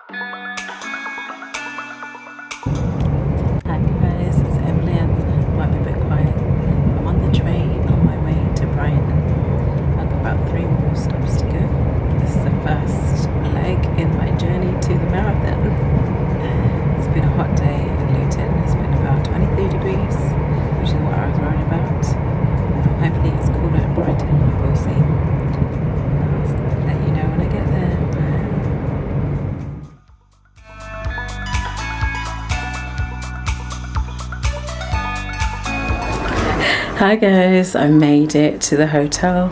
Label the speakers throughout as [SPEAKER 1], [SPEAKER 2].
[SPEAKER 1] Hi guys, it's Evelyn. Might be a bit quiet. I'm on the train on my way to Brighton. I've got about 3 more stops to go. This is the first leg in my journey to the marathon. It's been a hot day in Luton. It's been about 23 degrees, which is what I was worried about. Hopefully it's cooler in Brighton, but we'll see. I'll let you know when I get there. Hi guys, I made it to the hotel,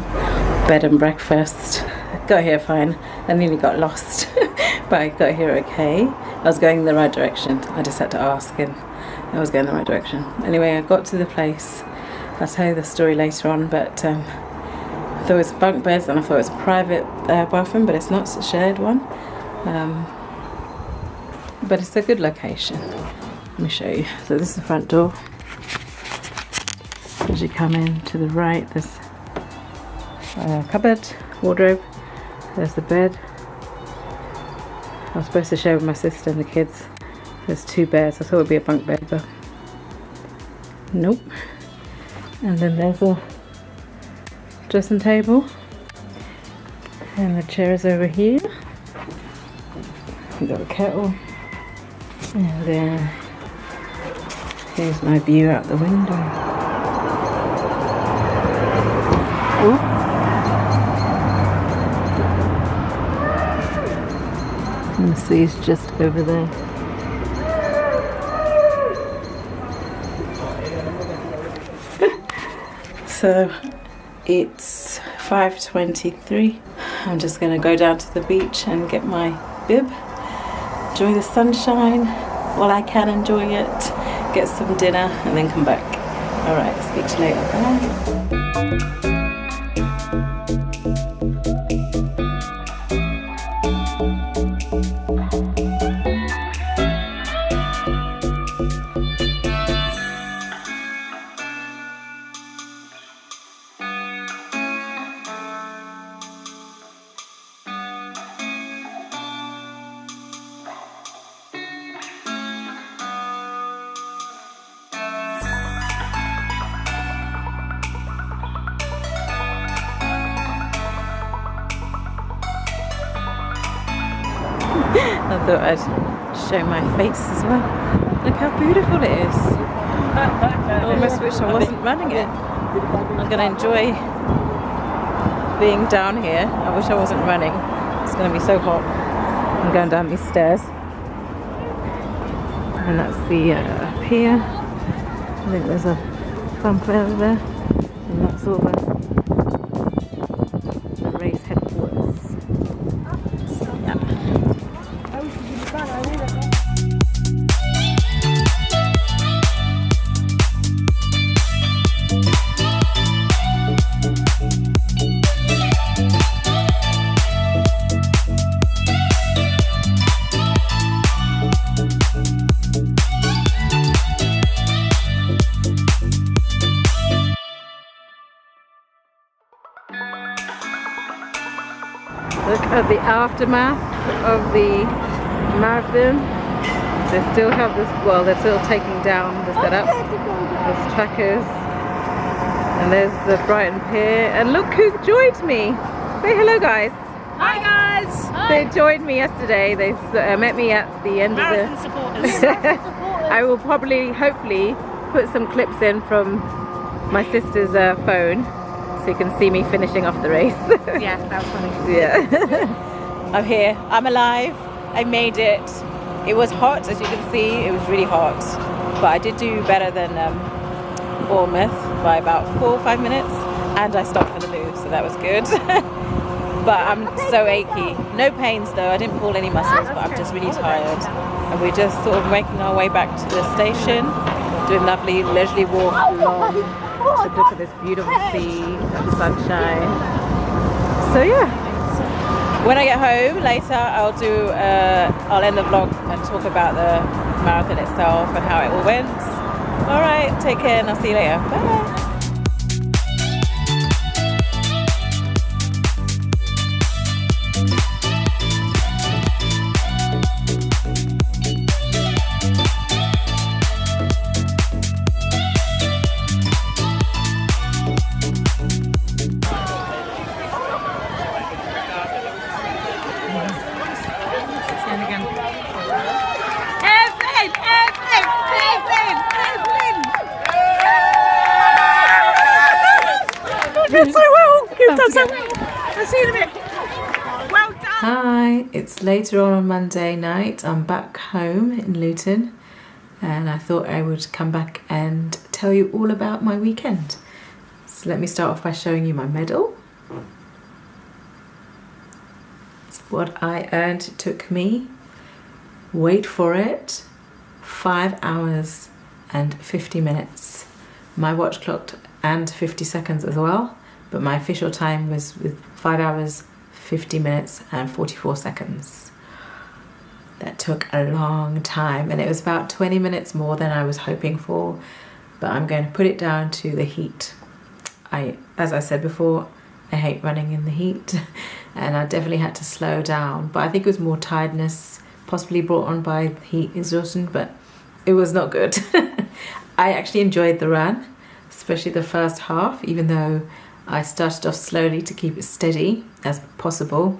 [SPEAKER 1] bed and breakfast. Got here fine. I nearly got lost, but I got here okay. I was going in the right direction. I just had to ask and I was going the right direction. Anyway, I got to the place. I'll tell you the story later on, but I thought it was bunk beds and I thought it was a private bathroom, but it's not, it's a shared one. But it's a good location. Let me show you. So this is the front door. As you come in to the right, there's a cupboard, wardrobe, there's the bed. I was supposed to share with my sister and the kids. There's 2 beds. I thought it would be a bunk bed, but nope. And then there's a dressing table, and the chairs over here. We've got a kettle, and then here's my view out the window. Ooh. And the sea's just over there. So it's 5:23. I'm just gonna go down to the beach and get my bib, enjoy the sunshine while I can enjoy it, get some dinner and then come back. Alright, speak to you later. Bye. I thought I'd show my face as well. Look how beautiful it is. I almost wish I wasn't running it. I'm going to enjoy being down here. I wish I wasn't running. It's going to be so hot. I'm going down these stairs. And that's the pier. I think there's a bump over there. And that's all the race headquarters. So, yeah. Look at the aftermath of the marathon. They still have this, well, they're still taking down the setup. There's trackers. And there's the Brighton Pier. And look who joined me. Say hello, guys.
[SPEAKER 2] Hi, guys.
[SPEAKER 1] They joined me yesterday. They met me at the end
[SPEAKER 2] Marathon
[SPEAKER 1] of the...
[SPEAKER 2] supporters.
[SPEAKER 1] I will probably, hopefully, put some clips in from my sister's phone. So you can see me finishing off the race.
[SPEAKER 2] Yeah, that was funny.
[SPEAKER 1] Yeah. I'm here. I'm alive. I made it. It was hot, as you can see. It was really hot. But I did do better than Bournemouth by about 4 or 5 minutes. And I stopped for the loo, so that was good. But I'm so achy. No pains though. I didn't pull any muscles, but I'm just really tired. And we're just sort of making our way back to the station. Doing a lovely leisurely walk along. To look at this beautiful sea and sunshine. So yeah, when I get home later, I'll end the vlog and talk about the marathon itself and how it all went. All right, take care, and I'll see you later. Bye.
[SPEAKER 2] done so well. You've done so well. I'll see you in a bit. Well done.
[SPEAKER 1] Hi, it's later on Monday night. I'm back home in Luton and I thought I would come back and tell you all about my weekend. So let me start off by showing you my medal. It's what I earned. It took me, wait for it, 5 hours and 50 minutes. My watch clocked and 50 seconds as well, but my official time was with 5 hours, 50 minutes and 44 seconds. That took a long time and it was about 20 minutes more than I was hoping for, but I'm going to put it down to the heat. As I said before, I hate running in the heat and I definitely had to slow down, but I think it was more tiredness, possibly brought on by heat exhaustion, but it was not good. I actually enjoyed the run, especially the first half, even though I started off slowly to keep it steady as possible.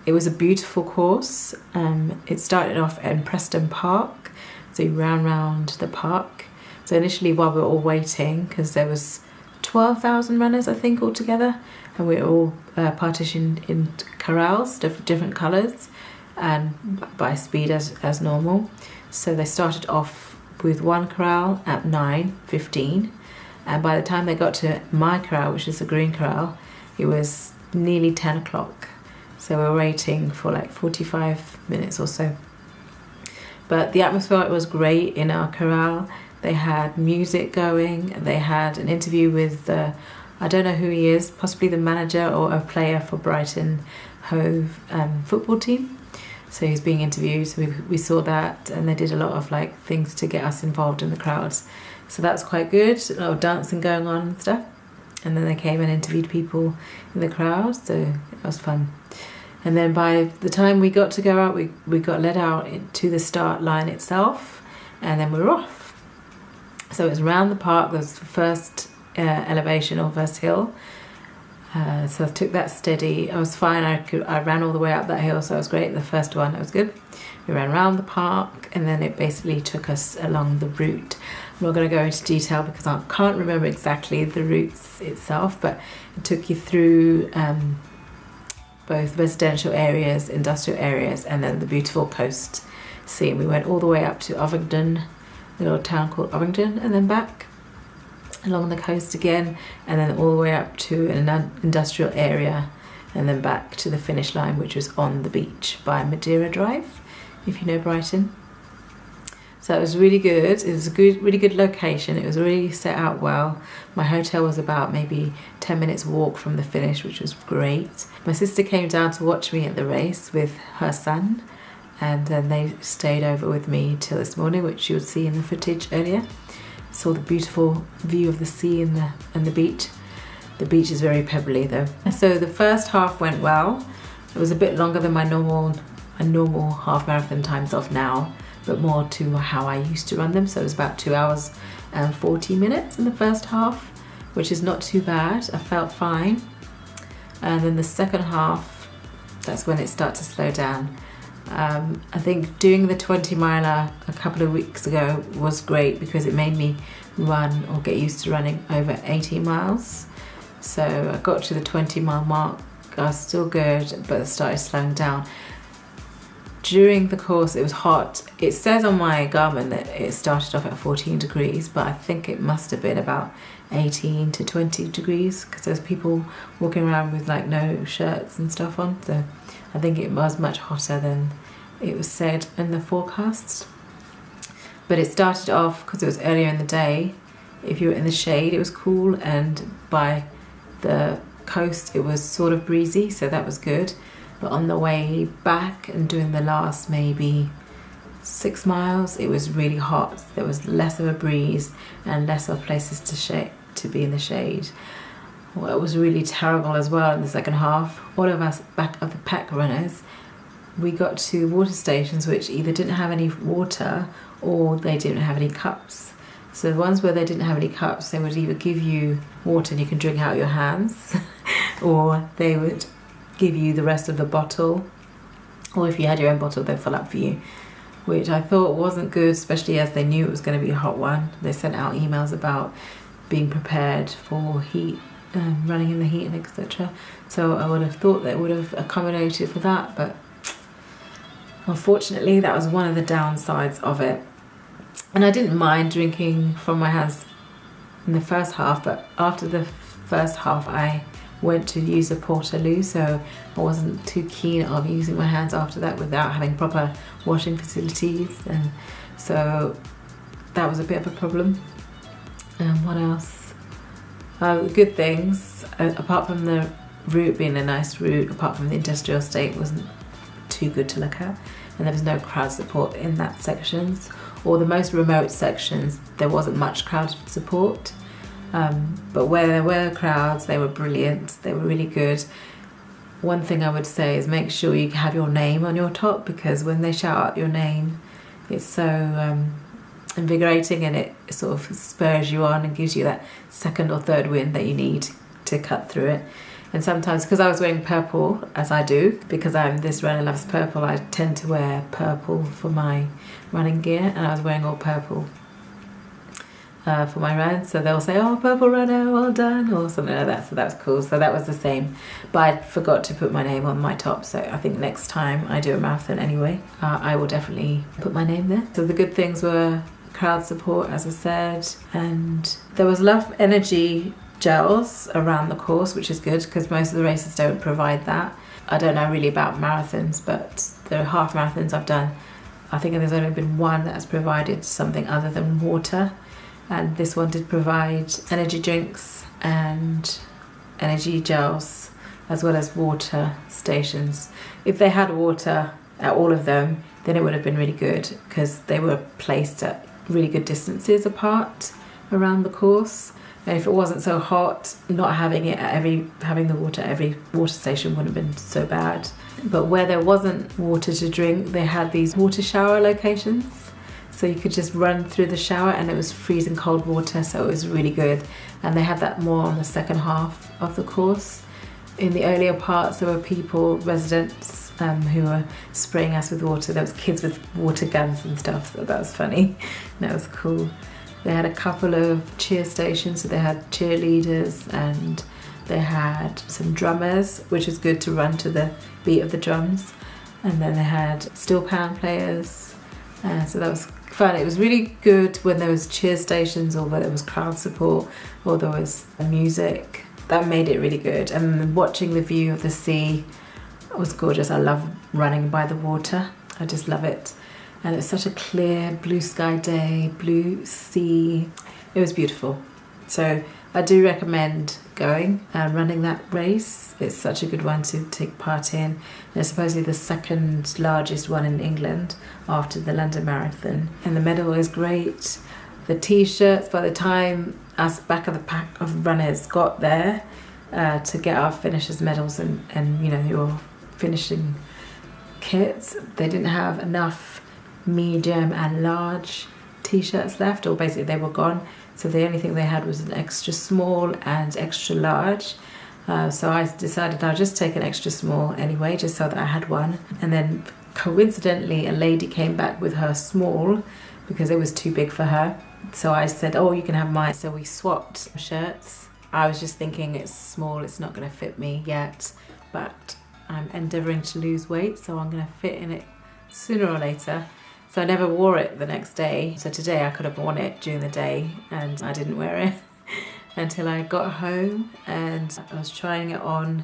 [SPEAKER 1] It was a beautiful course. It started off in Preston Park, so you ran round the park. So initially while we were all waiting, because there was 12,000 runners I think altogether, and we were all partitioned in corrals, different colours, and by speed as normal. So they started off with one corral at 9:15, and by the time they got to my corral, which is the green corral, it was nearly 10 o'clock. So we were waiting for like 45 minutes or so. But the atmosphere was great in our corral. They had music going, they had an interview with, I don't know who he is, possibly the manager or a player for Brighton Hove football team. So he's being interviewed, so we saw that, and they did a lot of like things to get us involved in the crowds. So that's quite good, a lot of dancing going on and stuff. And then they came and interviewed people in the crowd, so it was fun. And then by the time we got to go out, we got led out to the start line itself, and then we were off. So it was around the park. There was the first elevation or first hill. So I took that steady. I was fine. I ran all the way up that hill, so it was great. The first one, it was good. We ran around the park, and then it basically took us along the route. I'm not going to go into detail because I can't remember exactly the routes itself, but it took you through both residential areas, industrial areas, and then the beautiful coast scene. We went all the way up to Ovingdon, a little town called Ovingdon, and then back along the coast again, and then all the way up to an industrial area, and then back to the finish line, which was on the beach by Madeira Drive, if you know Brighton. So it was really good. It was a really good location. It was really set out well. My hotel was about maybe 10 minutes walk from the finish, which was great. My sister came down to watch me at the race with her son, and then they stayed over with me till this morning, which you'll see in the footage earlier. Saw the beautiful view of the sea and the beach. The beach is very pebbly though. So the first half went well. It was a bit longer than my normal half marathon times of now, but more to how I used to run them. So it was about 2 hours and 40 minutes in the first half, which is not too bad. I felt fine. And then the second half, that's when it started to slow down. I think doing the 20 miler a couple of weeks ago was great because it made me run or get used to running over 18 miles. So I got to the 20-mile mark. I was still good, but I started slowing down. During the course, it was hot. It says on my Garmin that it started off at 14 degrees, but I think it must have been about 18 to 20 degrees because there's people walking around with like no shirts and stuff on. So I think it was much hotter than it was said in the forecasts. But it started off, because it was earlier in the day, if you were in the shade it was cool, and by the coast it was sort of breezy, so that was good. But on the way back and doing the last maybe 6 miles, it was really hot. There was less of a breeze and less of places to be in the shade. Well, it was really terrible as well in the second half. All of us back of the pack runners, we got to water stations which either didn't have any water or they didn't have any cups. So the ones where they didn't have any cups, they would either give you water and you can drink out your hands or they would give you the rest of the bottle, or if you had your own bottle they'd fill up for you, which I thought wasn't good, especially as they knew it was going to be a hot one. They sent out emails about being prepared for heat
[SPEAKER 3] running in the heat and etc. So I would have thought that it would have accommodated for that, but unfortunately that was one of the downsides of it. And I didn't mind drinking from my hands in the first half, but after the first half I went to use a portaloo, so I wasn't too keen on using my hands after that without having proper washing facilities, and so that was a bit of a problem. What else? Good things, apart from the route being a nice route, apart from the industrial estate wasn't too good to look at, and there was no crowd support in that sections, or the most remote sections there wasn't much crowd support. But where there were crowds, they were brilliant, they were really good. One thing I would say is make sure you have your name on your top, because when they shout out your name, it's so invigorating, and it sort of spurs you on and gives you that second or third wind that you need to cut through it. And sometimes, because I was wearing purple, as I do, because I'm this runner loves purple, I tend to wear purple for my running gear, and I was wearing all purple for my run, so they'll say, oh, purple runner, well done, or something like that, so that was cool. So that was the same, but I forgot to put my name on my top, so I think next time I do a marathon anyway, I will definitely put my name there. So the good things were crowd support, as I said, and there was enough energy gels around the course, which is good, because most of the races don't provide that. I don't know really about marathons, but the half marathons I've done, I think there's only been one that has provided something other than water. And this one did provide energy drinks and energy gels, as well as water stations. If they had water at all of them, then it would have been really good, because they were placed at really good distances apart around the course. And if it wasn't so hot, not having it at having the water at every water station wouldn't have been so bad. But where there wasn't water to drink, they had these water shower locations. So you could just run through the shower, and it was freezing cold water, so it was really good. And they had that more on the second half of the course. In the earlier parts, there were people, residents, who were spraying us with water. There was kids with water guns and stuff, so that was funny. That was cool. They had a couple of cheer stations, so they had cheerleaders and they had some drummers, which was good to run to the beat of the drums. And then they had steel pan players, so that was fun. It was really good when there was cheer stations, or where there was crowd support, or there was music. That made it really good. And watching the view of the sea was gorgeous. I love running by the water. I just love it. And it's such a clear blue sky day, blue sea. It was beautiful. So I do recommend going and running that race. It's such a good one to take part in. And it's supposedly the second largest one in England after the London Marathon. And the medal is great. The t-shirts, by the time us back of the pack of runners got there to get our finishers medals and you know, your finishing kits, they didn't have enough medium and large t-shirts left, or basically they were gone. So the only thing they had was an extra small and extra large. So I decided I'll just take an extra small anyway, just so that I had one. And then coincidentally, a lady came back with her small because it was too big for her. So I said, oh, you can have mine. So we swapped shirts. I was just thinking it's small, it's not going to fit me yet, but I'm endeavouring to lose weight, so I'm going to fit in it sooner or later. So I never wore it the next day. So today I could have worn it during the day, and I didn't wear it until I got home, and I was trying it on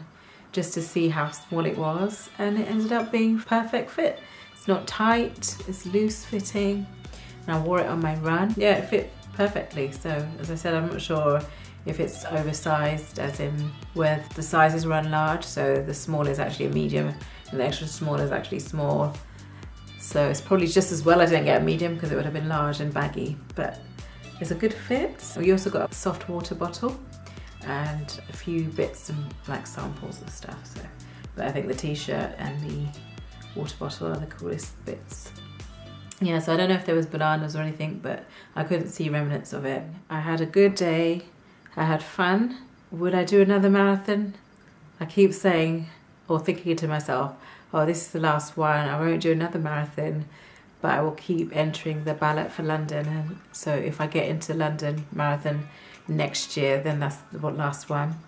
[SPEAKER 3] just to see how small it was, and it ended up being perfect fit. It's not tight, it's loose fitting, and I wore it on my run. Yeah, it fit perfectly. So as I said, I'm not sure if it's oversized, as in where the sizes run large, so the small is actually a medium and the extra small is actually small. So it's probably just as well I didn't get a medium, because it would have been large and baggy, but it's a good fit. We also got a soft water bottle and a few bits and like samples and stuff. So, but I think the t-shirt and the water bottle are the coolest bits. Yeah, so I don't know if there was bananas or anything, but I couldn't see remnants of it. I had a good day. I had fun. Would I do another marathon? I keep saying, or thinking to myself, oh, this is the last one, I won't do another marathon, but I will keep entering the ballot for London. And so if I get into London Marathon next year, then that's the last one.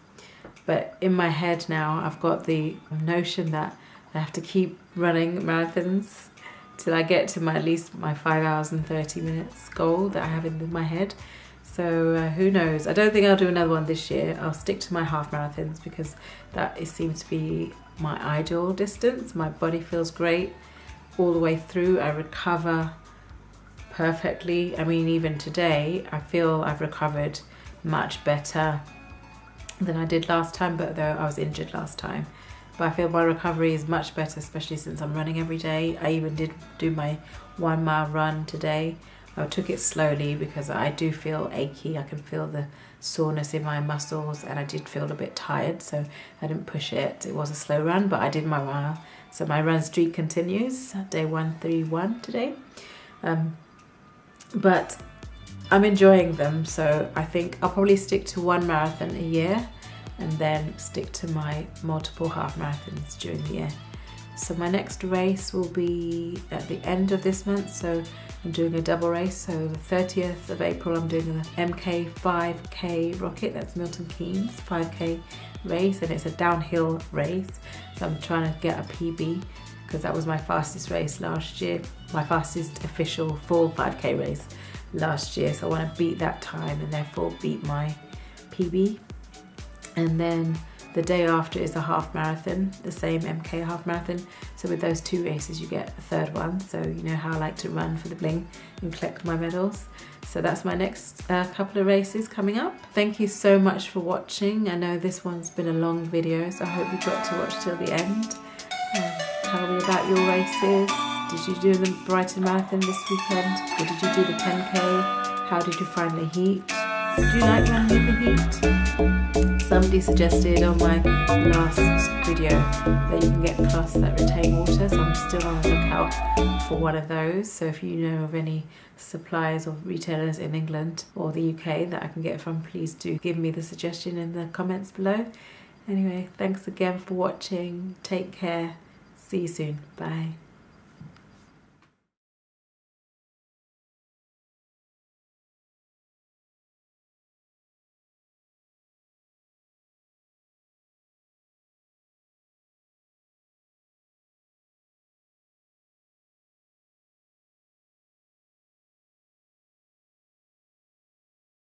[SPEAKER 3] But in my head now, I've got the notion that I have to keep running marathons till I get to at least my 5 hours and 30 minutes goal that I have in my head. So who knows? I don't think I'll do another one this year. I'll stick to my half marathons because it seems to be my ideal distance. My body feels great all the way through. I recover perfectly. I mean, even today, I feel I've recovered much better than I did last time, but though I was injured last time. But I feel my recovery is much better, especially since I'm running every day. I even did do my 1 mile run today. I took it slowly because I do feel achy. I can feel the soreness in my muscles, and I did feel a bit tired, so I didn't push it. It was a slow run, but I did my mile. So my run streak continues, day 131 today. But I'm enjoying them, so I think I'll probably stick to 1 marathon a year and then stick to my multiple half marathons during the year. So my next race will be at the end of this month, so I'm doing a double race. So the 30th of April I'm doing the MK 5K Rocket, that's Milton Keynes 5K race, and it's a downhill race. So I'm trying to get a PB because that was my fastest race last year, my fastest official full 5K race last year. So I want to beat that time and therefore beat my PB. And then the day after is a half marathon, the same MK half marathon. So with those 2 races, you get a third one. So you know how I like to run for the bling and collect my medals. So that's my next couple of races coming up. Thank you so much for watching. I know this one's been a long video, so I hope you got to watch till the end. Tell me about your races. Did you do the Brighton Marathon this weekend? Or did you do the 10K? How did you find the heat? Did you like running in the heat? Somebody suggested on my last video that you can get cloths that retain water, so I'm still on the lookout for one of those. So if you know of any suppliers or retailers in England or the UK that I can get from, please do give me the suggestion in the comments below. Anyway, thanks again for watching. Take care. See you soon. Bye.